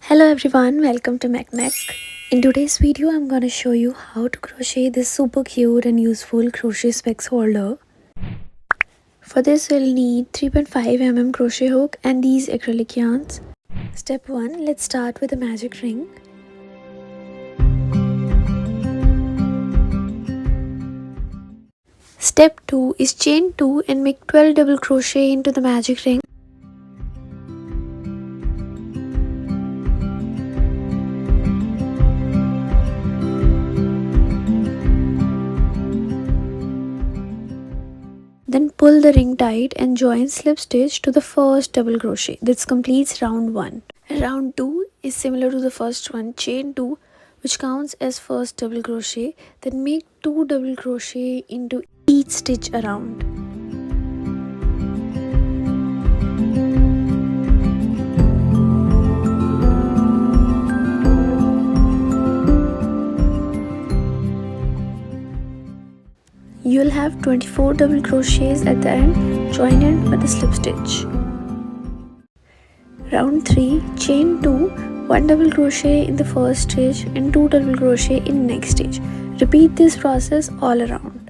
Hello everyone, welcome to Mac. In today's video, I'm gonna show you how to crochet this super cute and useful crochet specs holder. For this, we'll need 3.5 mm crochet hook and these acrylic yarns. Step 1, let's start with a magic ring. Step 2 is chain 2 and make 12 double crochet into the magic ring. Then pull the ring tight and join slip stitch to the first double crochet. This completes round 1. Round 2 is similar to the first one, chain 2, which counts as first double crochet. Then make 2 double crochet into each stitch around. You'll have 24 double crochets at the end. Join it with a slip stitch. Round 3, chain 2, 1 double crochet in the first stitch and 2 double crochet in next stitch. Repeat this process all around.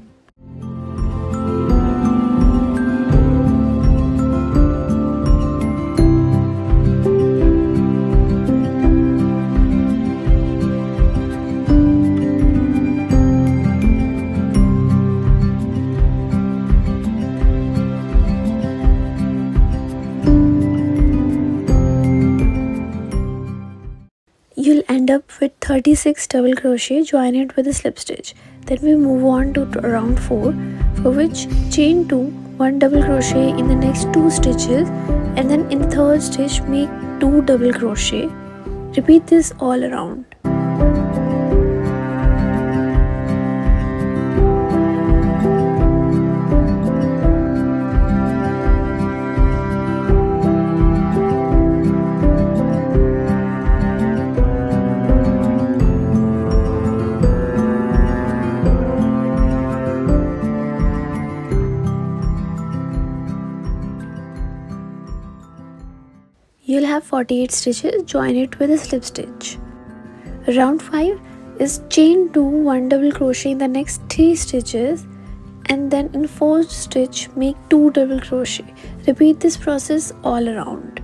You'll end up with 36 double crochet. Join it with a slip stitch. Then we move on to round 4, for which chain 2, 1 double crochet in the next 2 stitches, and then in the third stitch make 2 double crochet. Repeat this all around. You'll have 48 stitches. Join it with a slip stitch. Round 5 is chain 2, 1 double crochet in the next 3 stitches, and then in 4th stitch make 2 double crochet. Repeat this process all around.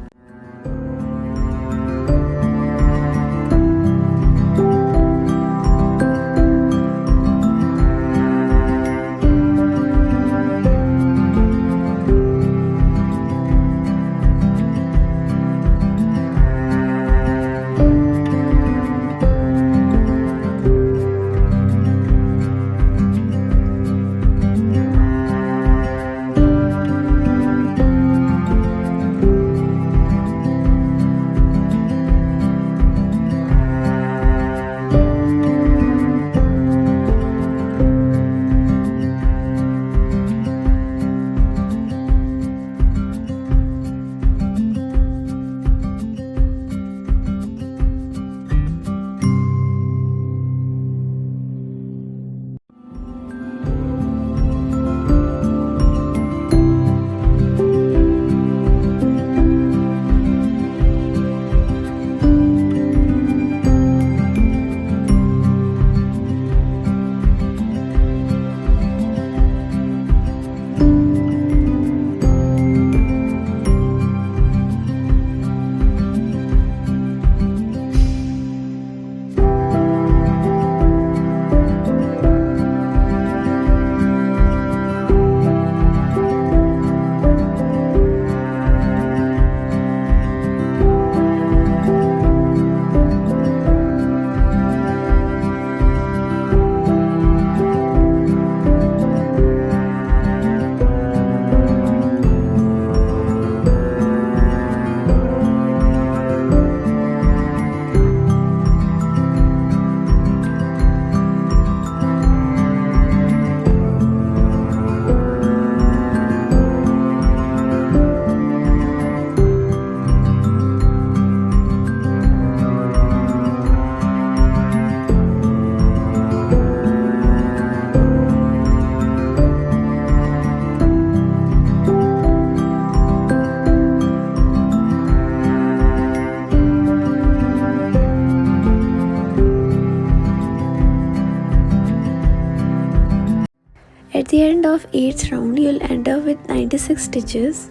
the end of 8th round, you'll end up with 96 stitches.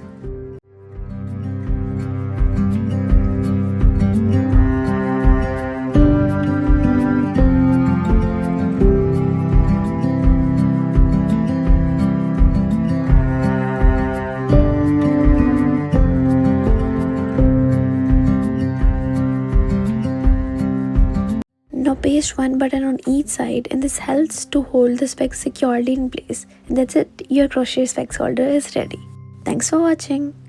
Now paste one button on each side, and this helps to hold the specs securely in place. And that's it, your crochet specs holder is ready. Thanks for watching.